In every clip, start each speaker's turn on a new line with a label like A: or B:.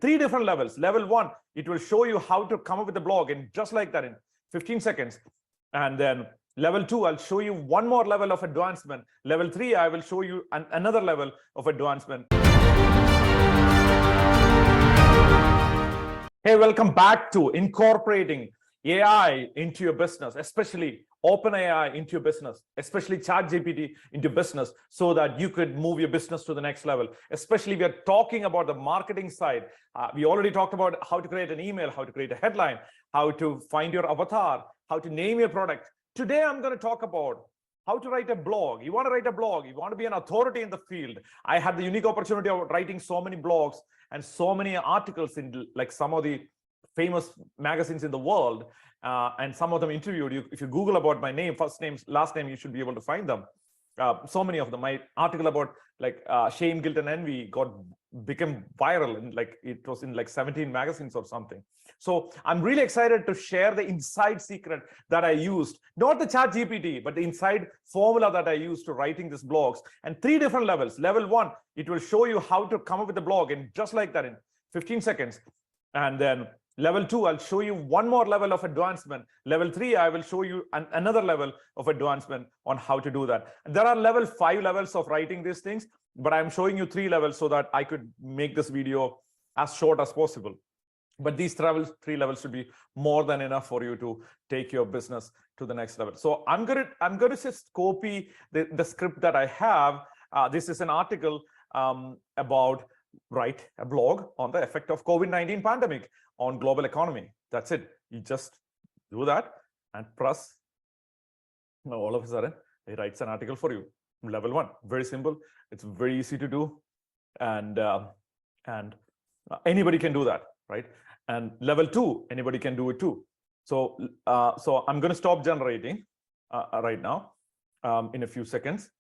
A: Three different levels. Level 1, it will show you how to come up with a blog in just like that in 15 seconds. And then level 2, I'll show you one more level of advancement. Level 3, I will show you another level of advancement. Hey, welcome back to incorporating AI into your business, especially OpenAI into your business, especially Chat GPT into business, so that you could move your business to the next level. Especially we are talking about the marketing side. We already talked about how to create an email, how to create a headline, how to find your avatar, how to name your product. Today, I'm going to talk about how to write a blog. You want to write a blog. You want to be an authority in the field. I had the unique opportunity of writing so many blogs and so many articles in like some of the famous magazines in the world, and some of them interviewed you. If you Google about my name, first name, last name, you should be able to find them. So many of them. My article about like shame, guilt, and envy became viral, and like it was in like 17 magazines or something. So I'm really excited to share the inside secret that I used, not the Chat GPT, but the inside formula that I used to writing these blogs. And three different levels. Level 1, it will show you how to come up with a blog in just like that in 15 seconds. And then level 2, I'll show you one more level of advancement. Level 3, I will show you another level of advancement on how to do that. And there are level 5 levels of writing these things, but I'm showing you 3 levels so that I could make this video as short as possible. But these three levels should be more than enough for you to take your business to the next level. So I'm going to just copy the script that I have. This is an article about write a blog on the effect of COVID-19 pandemic on global economy. That's it. You just do that and press. Now all of a sudden, it writes an article for you. Level 1, very simple. It's very easy to do, and anybody can do that, right? And level 2, anybody can do it too. So I'm going to stop generating right now in a few seconds,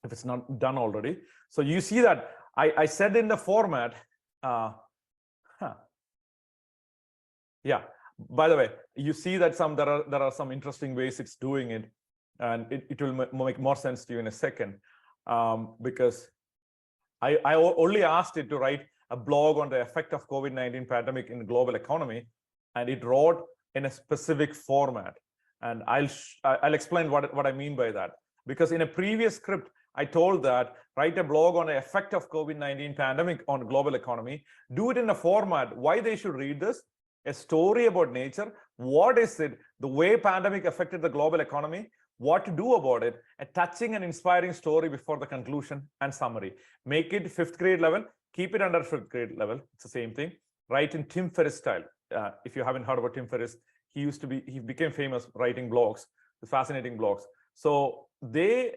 A: if it's not done already. So you see that I said in the format. Yeah. By the way, you see that there are some interesting ways it's doing it, and it will make more sense to you in a second, because I only asked it to write a blog on the effect of COVID-19 pandemic in the global economy, and it wrote in a specific format. And I'll explain what I mean by that. Because in a previous script, I told that write a blog on the effect of COVID-19 pandemic on global economy. Do it in a format. Why they should read this? A story about nature. What is it? The way pandemic affected the global economy. What to do about it? A touching and inspiring story before the conclusion and summary. Make it 5th grade level. Keep it under 5th grade level. It's the same thing. Write in Tim Ferriss style. If you haven't heard about Tim Ferriss, he became famous writing blogs, fascinating blogs. So they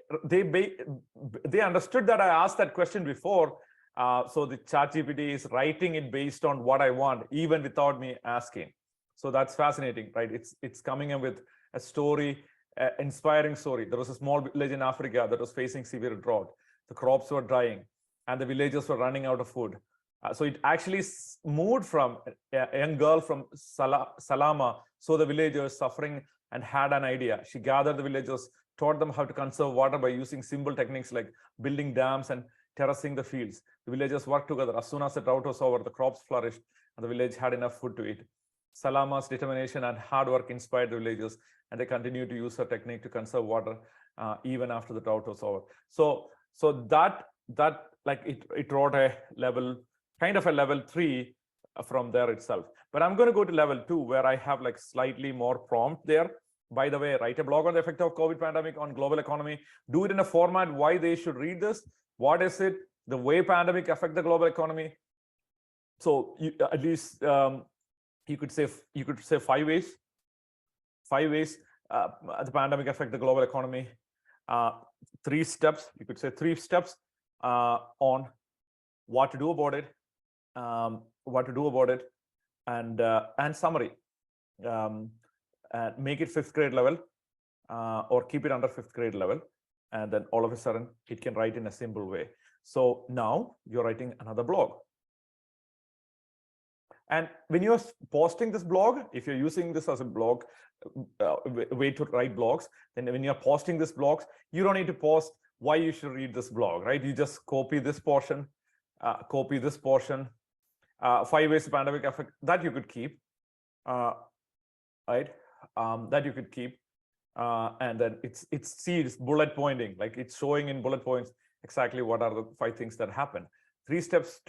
A: understood that I asked that question before. So the Chat GPT is writing it based on what I want, even without me asking. So that's fascinating, right? It's coming up with a story, inspiring story. There was a small village in Africa that was facing severe drought. The crops were dying, and the villagers were running out of food. So it actually moved from a young girl from Salama, saw the villagers suffering and had an idea. She gathered the villagers, taught them how to conserve water by using simple techniques like building dams and terracing the fields. The villagers worked together. As soon as the drought was over, the crops flourished and the village had enough food to eat. Salama's determination and hard work inspired the villagers, and they continued to use her technique to conserve water even after the drought was over. So that like it wrote a level, kind of a level 3 from there itself. But I'm going to go to level 2, where I have like slightly more prompt there. By the way, write a blog on the effect of COVID pandemic on global economy. Do it in a format. Why they should read this? What is it? The way pandemic affect the global economy. So at least you could say 5 ways. 5 ways the pandemic affect the global economy. 3 steps. You could say 3 steps on what to do about it. And summary. Make it 5th grade level, or keep it under 5th grade level, and then all of a sudden it can write in a simple way. So now you're writing another blog. And when you're posting this blog, if you're using this as a blog, way to write blogs, then when you're posting this blogs, you don't need to post why you should read this blog, right? You just copy this portion, 5 ways the pandemic affect, that you could keep, right? That you could keep. And then it's bullet pointing, like it's showing in bullet points exactly what are the 5 things that happen. 3 steps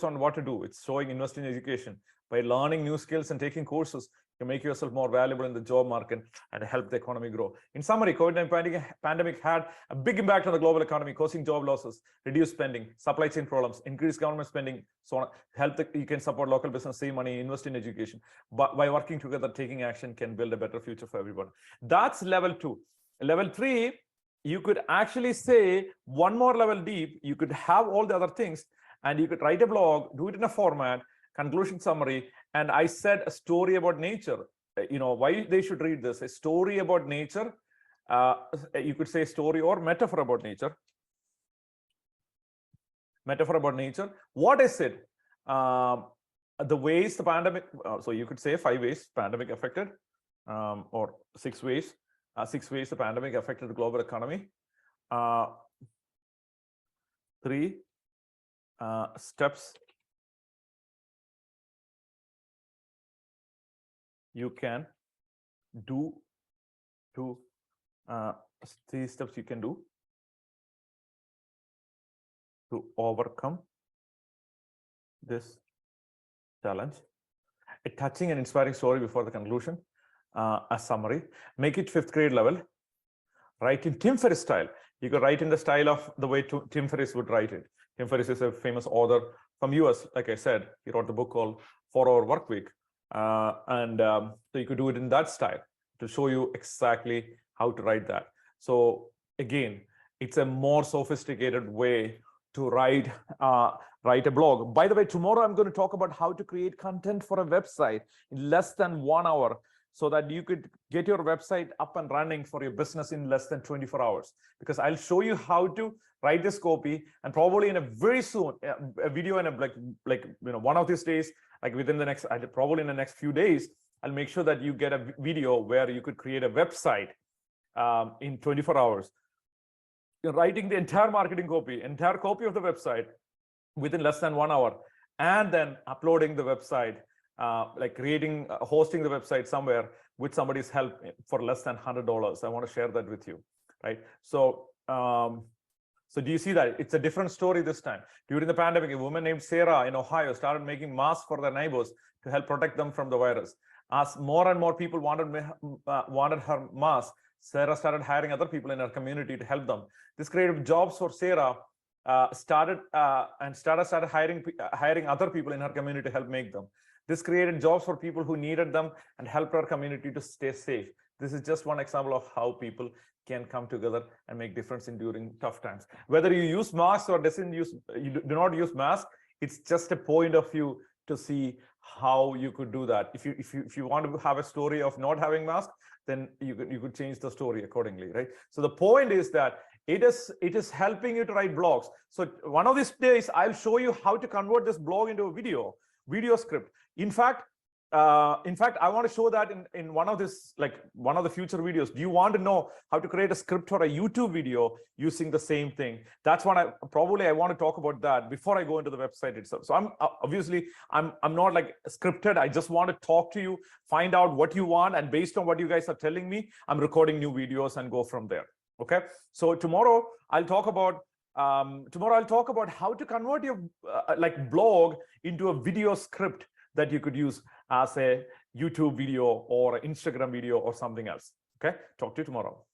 A: on what to do. It's showing invest in education. By learning new skills and taking courses, you make yourself more valuable in the job market and help the economy grow. In summary, COVID-19 pandemic had a big impact on the global economy, causing job losses, reduced spending, supply chain problems, increased government spending, so on. You can support local business, save money, invest in education. But by working together, taking action can build a better future for everyone. That's level 2. Level 3, you could actually say one more level deep. You could have all the other things, and you could write a blog, do it in a format, conclusion summary. And I said a story about nature, why they should read this. A story about nature, you could say story or metaphor about nature. Metaphor about nature. What is it? The ways the pandemic, so you could say 5 ways pandemic affected, or 6 ways. 6 ways the pandemic affected the global economy. 3 steps you can do to 3 steps you can do to overcome this challenge. A touching and inspiring story before the conclusion. A summary. Make it 5th grade level. Write in Tim Ferriss style. You could write in the style of the way Tim Ferriss would write it. Tim Ferriss is a famous author from US. Like I said, he wrote the book called 4-Hour Workweek. So you could do it in that style to show you exactly how to write that. So again, it's a more sophisticated way to write a blog. By the way, tomorrow I'm going to talk about how to create content for a website in less than 1 hour, so that you could get your website up and running for your business in less than 24 hours. Because I'll show you how to write this copy, and probably in a very soon a video in a one of these days, like within the next, probably in the next few days, I'll make sure that you get a video where you could create a website in 24 hours. You're writing the entire marketing copy, entire copy of the website within less than 1 hour, and then uploading the website, like creating, hosting the website somewhere with somebody's help for less than $100. I want to share that with you, right? So, so do you see that? It's a different story this time. During the pandemic, a woman named Sarah in Ohio started making masks for their neighbors to help protect them from the virus. As more and more people wanted her mask, Sarah started hiring other people in her community to help them. This created jobs for Sarah. Started hiring other people in her community to help make them. This created jobs for people who needed them and helped our community to stay safe. This is just one example of how people can come together and make difference in during tough times. Whether you use masks or you do not use masks, it's just a point of view to see how you could do that. If you want to have a story of not having masks, then you could change the story accordingly, right? So the point is that it is helping you to write blogs. So one of these days, I'll show you how to convert this blog into a video script. In fact, I want to show that in one of the future videos. Do you want to know how to create a script for a YouTube video using the same thing? That's what I want to talk about that before I go into the website itself. So I'm not like scripted. I just want to talk to you, find out what you want, and based on what you guys are telling me, I'm recording new videos and go from there. Okay. So tomorrow I'll talk about how to convert your blog into a video script that you could use as a YouTube video or an Instagram video or something else. Okay, talk to you tomorrow.